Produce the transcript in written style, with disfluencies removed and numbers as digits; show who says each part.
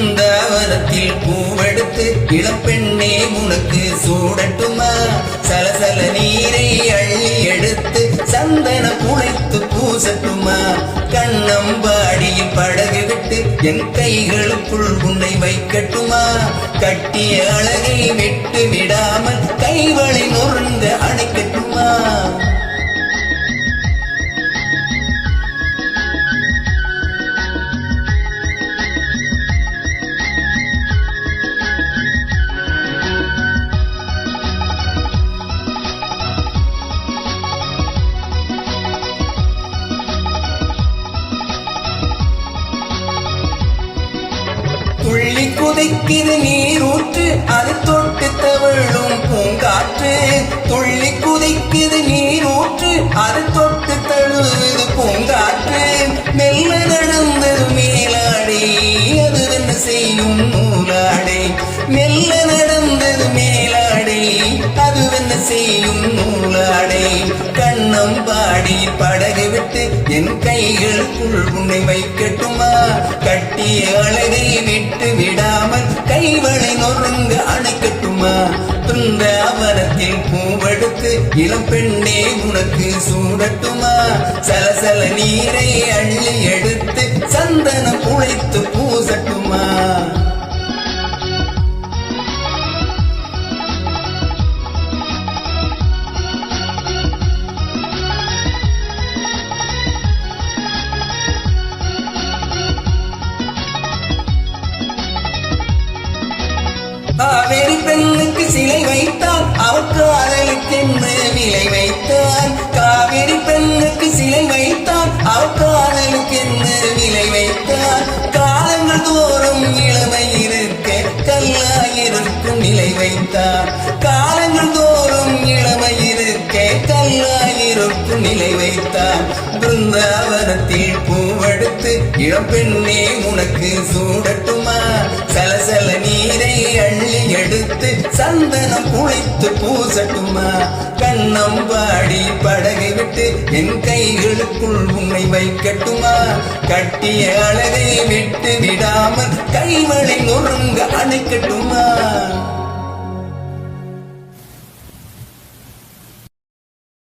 Speaker 1: பிருந்தாவனத்தில் பூவெடுத்து இளப்பெண்ணே உனக்கு சூடட்டுமா? சலசல நீரை அள்ளி எடுத்து சந்தன குழைத்து பூசட்டுமா? கண்ணம்பாடியில் படகு விட்டு என் கைகளுக்குள் உன்னை வைக்கட்டுமா? கட்டிய அழகை விட்டு விடாமல் கைவளை நொறுங்க அணைக்கட்டுமா? துள்ளி குதிக்குது நீரூற்று அது தொட்டு தவழும் பூங்காற்று. துள்ளி குதிக்குது நீரூற்று அது தொட்டு தழுவுது பூங்காற்று. மெல்ல நடந்தது மேலாடை அது என்ன செய்யும் நூலாடை. மெல்ல நடந்தது மேலாடை அது என்ன செய்யும் நூலாடை. கண்ணம்பாடி படகு விட்டு என் கைகளுக்குள் உன்னை வைக்கட்டுமா? கட்டிய அழகை விட்டு விடாமல் கைவளை நொறுங்க அணைக்கட்டுமா? பிருந்தாவனத்தில் பூவெடுத்து இளம்பெண்ணே உனக்கு சூடட்டுமா? சலசல நீரை அள்ளி எடுத்து சந்தனம் குழைத்து பூசட்டுமா? காவேரி பெண்ணுக்கு சிலை வைத்தான் அவர் காதலுக்கென்று விலை வைத்தான். காவேரி பெண்ணுக்கு சிலை வைத்தான் அவர் காதலுக்கென்று விலை வைத்தான். காலங்கள் தோறும் இளமை இருக்க கல்லாயிருக்கும் நிலை வைத்தான். காலங்கள் தோறும் இளமை இருக்க கல்லாயிருக்கும் நிலை வைத்தான். பிருந்தாவனத்தில் பூவெடுத்து இளம்பெண்ணே உனக்கு சூடட்டுமா? சலசல நீரை அள்ளி எடுத்து சந்தனம் குழைத்து பூசட்டுமா? கண்ணம்பாடி படகை விட்டு என் கைகளுக்குள் உன்னை வைக்கட்டுமா? கட்டிய அழகை விட்டு விடாமல் கைவளை நொறுங்க அணைக்கட்டுமா?